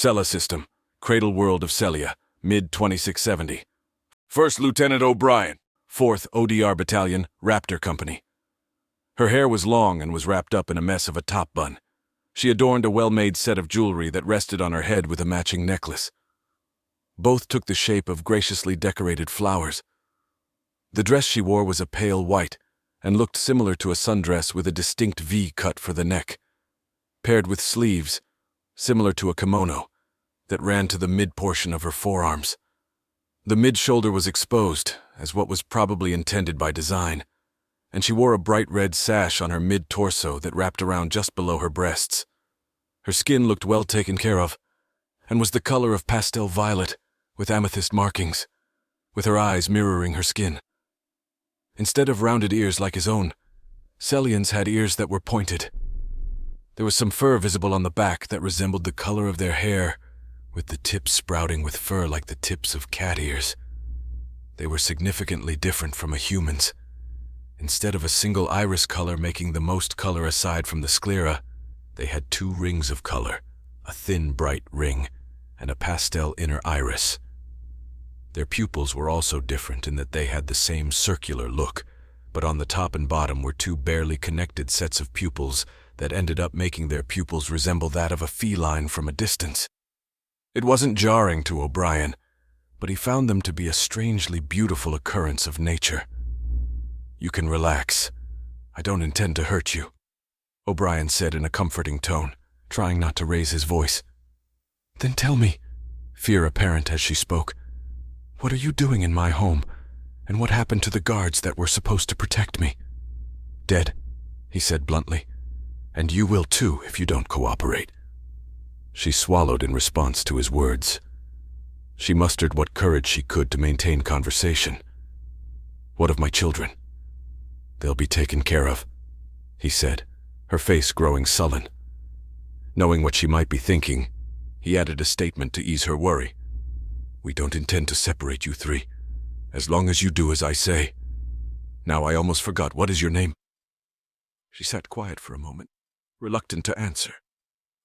Cella System, Cradle World of Celia, mid-2670. First Lieutenant O'Brien, 4th ODR Battalion, Raptor Company. Her hair was long and was wrapped up in a mess of a top bun. She adorned a well-made set of jewelry that rested on her head with a matching necklace. Both took the shape of graciously decorated flowers. The dress she wore was a pale white and looked similar to a sundress with a distinct V cut for the neck, paired with sleeves, similar to a kimono, that ran to the mid-portion of her forearms. The mid-shoulder was exposed, as what was probably intended by design, and she wore a bright red sash on her mid-torso that wrapped around just below her breasts. Her skin looked well taken care of, and was the color of pastel violet with amethyst markings, with her eyes mirroring her skin. Instead of rounded ears like his own, Celians had ears that were pointed. There was some fur visible on the back that resembled the color of their hair, with the tips sprouting with fur like the tips of cat ears. They were significantly different from a human's. Instead of a single iris color making the most color aside from the sclera, they had 2 rings of color, a thin bright ring, and a pastel inner iris. Their pupils were also different in that they had the same circular look, but on the top and bottom were 2 barely connected sets of pupils that ended up making their pupils resemble that of a feline from a distance. It wasn't jarring to O'Brien, but he found them to be a strangely beautiful occurrence of nature. "You can relax. I don't intend to hurt you," O'Brien said in a comforting tone, trying not to raise his voice. "Then tell me," fear apparent as she spoke, "what are you doing in my home, and what happened to the guards that were supposed to protect me?" "Dead," he said bluntly, "and you will too if you don't cooperate." She swallowed in response to his words. She mustered what courage she could to maintain conversation. "What of my children?" "They'll be taken care of," he said, her face growing sullen. Knowing what she might be thinking, he added a statement to ease her worry. "We don't intend to separate you 3, as long as you do as I say. Now I almost forgot, what is your name?" She sat quiet for a moment, reluctant to answer,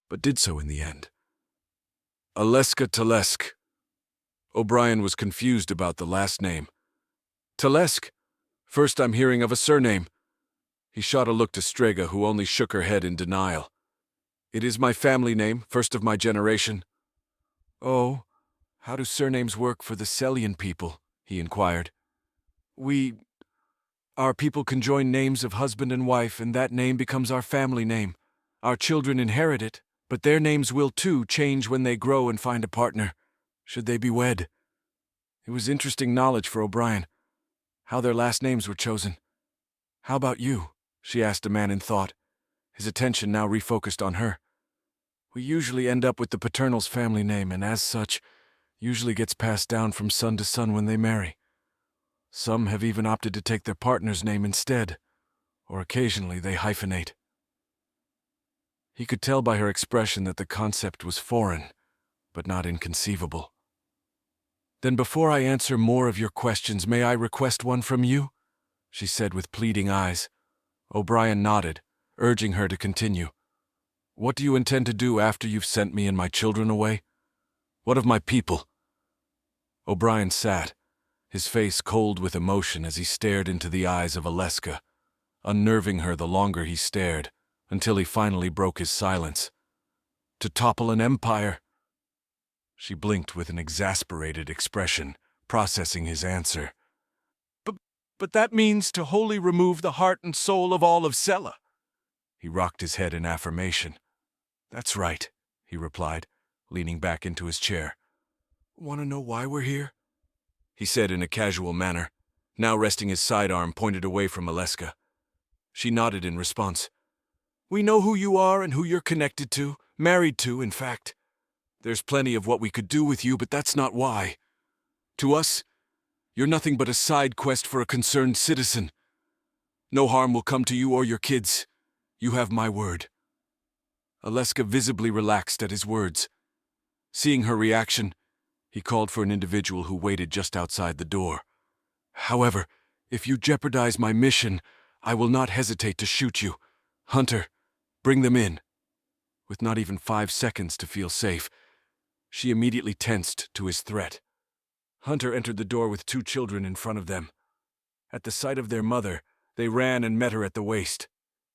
but did so in the end. "Aleska Telesk." O'Brien was confused about the last name. "Telesk? First I'm hearing of a surname." He shot a look to Strega, who only shook her head in denial. "It is my family name, first of my generation." "Oh, how do surnames work for the Celian people?" he inquired. Our people can join names of husband and wife, and that name becomes our family name. Our children inherit it, but their names will too change when they grow and find a partner, should they be wed." It was interesting knowledge for O'Brien, how their last names were chosen. "How about you?" she asked a man in thought, his attention now refocused on her. "We usually end up with the paternal's family name, and as such, usually gets passed down from son to son when they marry. Some have even opted to take their partner's name instead, or occasionally they hyphenate." He could tell by her expression that the concept was foreign, but not inconceivable. "Then before I answer more of your questions, may I request one from you?" she said with pleading eyes. O'Brien nodded, urging her to continue. "What do you intend to do after you've sent me and my children away? What of my people?" O'Brien sat, his face cold with emotion as he stared into the eyes of Aleska, unnerving her the longer he stared, until he finally broke his silence. "To topple an empire." She blinked with an exasperated expression, processing his answer. But that means to wholly remove the heart and soul of all of Cella." He rocked his head in affirmation. "That's right," he replied, leaning back into his chair. "Want to know why we're here?" he said in a casual manner, now resting his sidearm pointed away from Aleska. She nodded in response. "We know who you are and who you're connected to, married to, in fact. There's plenty of what we could do with you, but that's not why. To us, you're nothing but a side quest for a concerned citizen. No harm will come to you or your kids. You have my word." Aleska visibly relaxed at his words. Seeing her reaction, he called for an individual who waited just outside the door. "However, if you jeopardize my mission, I will not hesitate to shoot you. Hunter, bring them in." With not even 5 seconds to feel safe, She immediately tensed to his threat. Hunter entered the door with 2 children in front of them. At the sight of their mother, they ran and met her at the waist.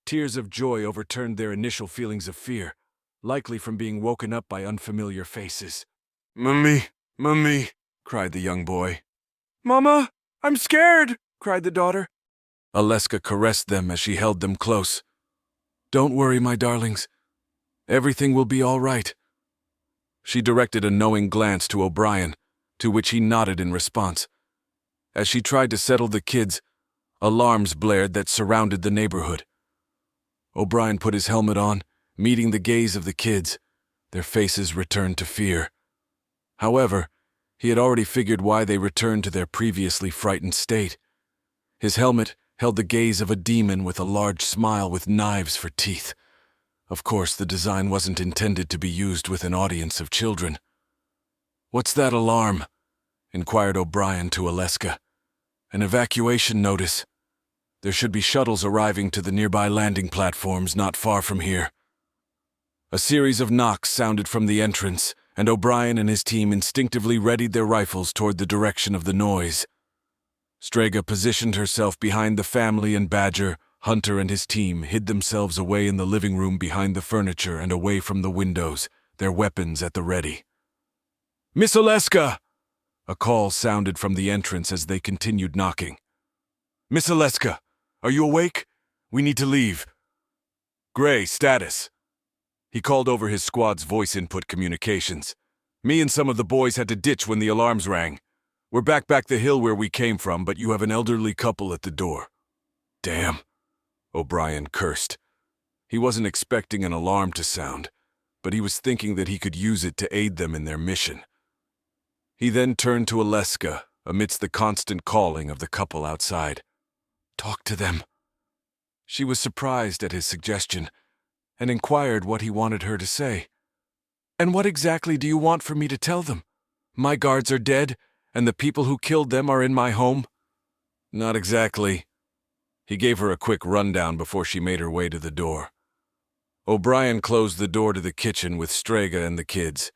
Tears of joy overturned their initial feelings of fear, likely from being woken up by unfamiliar faces. "Mummy, Mummy," cried the young boy. "Mama, I'm scared," cried the daughter. Aleska caressed them as she held them close. "Don't worry, my darlings. Everything will be all right." She directed a knowing glance to O'Brien, to which he nodded in response. As she tried to settle the kids, alarms blared that surrounded the neighborhood. O'Brien put his helmet on, meeting the gaze of the kids. Their faces returned to fear. However, he had already figured why they returned to their previously frightened state. His helmet held the gaze of a demon with a large smile with knives for teeth. Of course, the design wasn't intended to be used with an audience of children. "What's that alarm?" inquired O'Brien to Aleska. "An evacuation notice. There should be shuttles arriving to the nearby landing platforms not far from here." A series of knocks sounded from the entrance, and O'Brien and his team instinctively readied their rifles toward the direction of the noise. Strega positioned herself behind the family, and Badger, Hunter, and his team hid themselves away in the living room behind the furniture and away from the windows, their weapons at the ready. "Miss Aleska!" A call sounded from the entrance as they continued knocking. "Miss Aleska, are you awake? We need to leave." "Gray, status." He called over his squad's voice input communications. "Me and some of the boys had to ditch when the alarms rang. We're back the hill where we came from, but you have an elderly couple at the door." "Damn," O'Brien cursed. He wasn't expecting an alarm to sound, but he was thinking that he could use it to aid them in their mission. He then turned to Aleska amidst the constant calling of the couple outside. "Talk to them." She was surprised at his suggestion and inquired what he wanted her to say. "And what exactly do you want for me to tell them? My guards are dead, and the people who killed them are in my home?" "Not exactly." He gave her a quick rundown before she made her way to the door. O'Brien closed the door to the kitchen with Strega and the kids,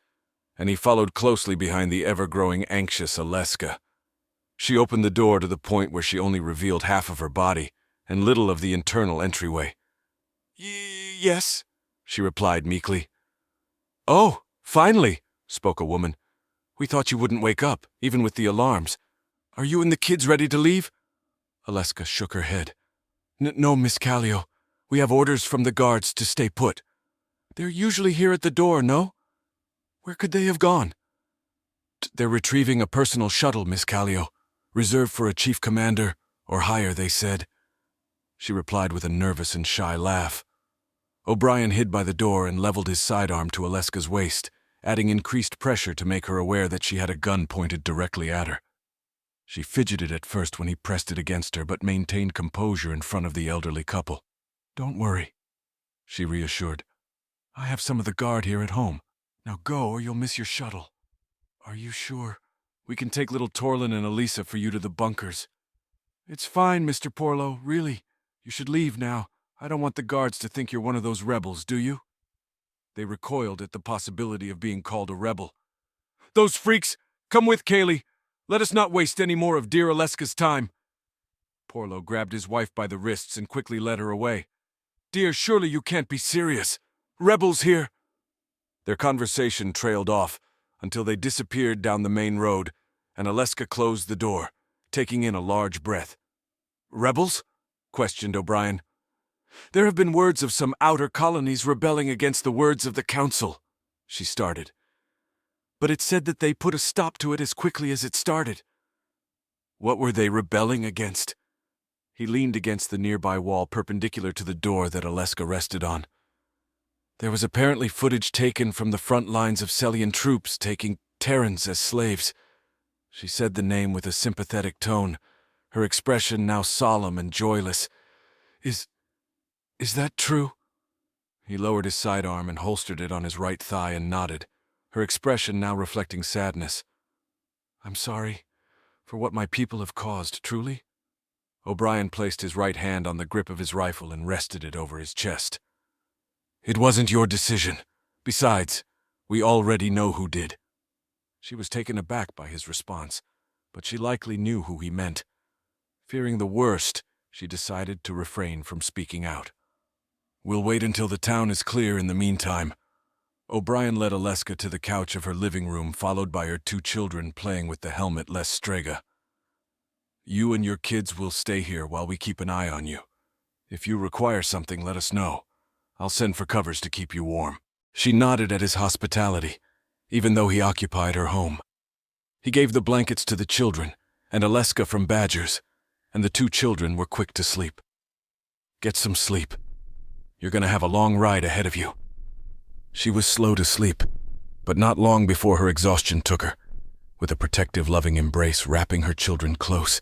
and he followed closely behind the ever-growing anxious Aleska. She opened the door to the point where she only revealed half of her body and little of the internal entryway. "Yes," she replied meekly. "Oh, finally," spoke a woman. "We thought you wouldn't wake up, even with the alarms. Are you and the kids ready to leave?" Aleska shook her head. No, Miss Callio. We have orders from the guards to stay put." "They're usually here at the door, no? Where could they have gone?" "They're retrieving a personal shuttle, Miss Callio, reserved for a chief commander or higher, they said," she replied with a nervous and shy laugh. O'Brien hid by the door and leveled his sidearm to Aleska's waist, adding increased pressure to make her aware that she had a gun pointed directly at her. She fidgeted at first when he pressed it against her, but maintained composure in front of the elderly couple. "Don't worry," she reassured. "I have some of the guard here at home. Now go or you'll miss your shuttle." "Are you sure? We can take little Torlin and Elisa for you to the bunkers." "It's fine, Mr. Porlo, really. You should leave now. I don't want the guards to think you're one of those rebels, do you?" They recoiled at the possibility of being called a rebel. "Those freaks! Come with, Kaylee! Let us not waste any more of dear Aleska's time." Porlo grabbed his wife by the wrists and quickly led her away. "Dear, surely you can't be serious. Rebels here." Their conversation trailed off until they disappeared down the main road, and Aleska closed the door, taking in a large breath. "Rebels?" questioned O'Brien. "There have been words of some outer colonies rebelling against the words of the Council," she started. "But it said that they put a stop to it as quickly as it started." "What were they rebelling against?" He leaned against the nearby wall perpendicular to the door that Aleska rested on. "There was apparently footage taken from the front lines of Celian troops taking Terrans as slaves." She said the name with a sympathetic tone, her expression now solemn and joyless. Is that true?" He lowered his sidearm and holstered it on his right thigh and nodded, her expression now reflecting sadness. "I'm sorry for what my people have caused, truly." O'Brien placed his right hand on the grip of his rifle and rested it over his chest. "It wasn't your decision. Besides, we already know who did." She was taken aback by his response, but she likely knew who he meant. Fearing the worst, she decided to refrain from speaking out. "We'll wait until the town is clear in the meantime." O'Brien led Aleska to the couch of her living room, followed by her 2 children playing with the helmet Les Strega. "You and your kids will stay here while we keep an eye on you. If you require something, let us know. I'll send for covers to keep you warm." She nodded at his hospitality, even though he occupied her home. He gave the blankets to the children, and Aleska from Badgers, and the 2 children were quick to sleep. "Get some sleep. You're going to have a long ride ahead of you." She was slow to sleep, but not long before her exhaustion took her, with a protective, loving embrace wrapping her children close.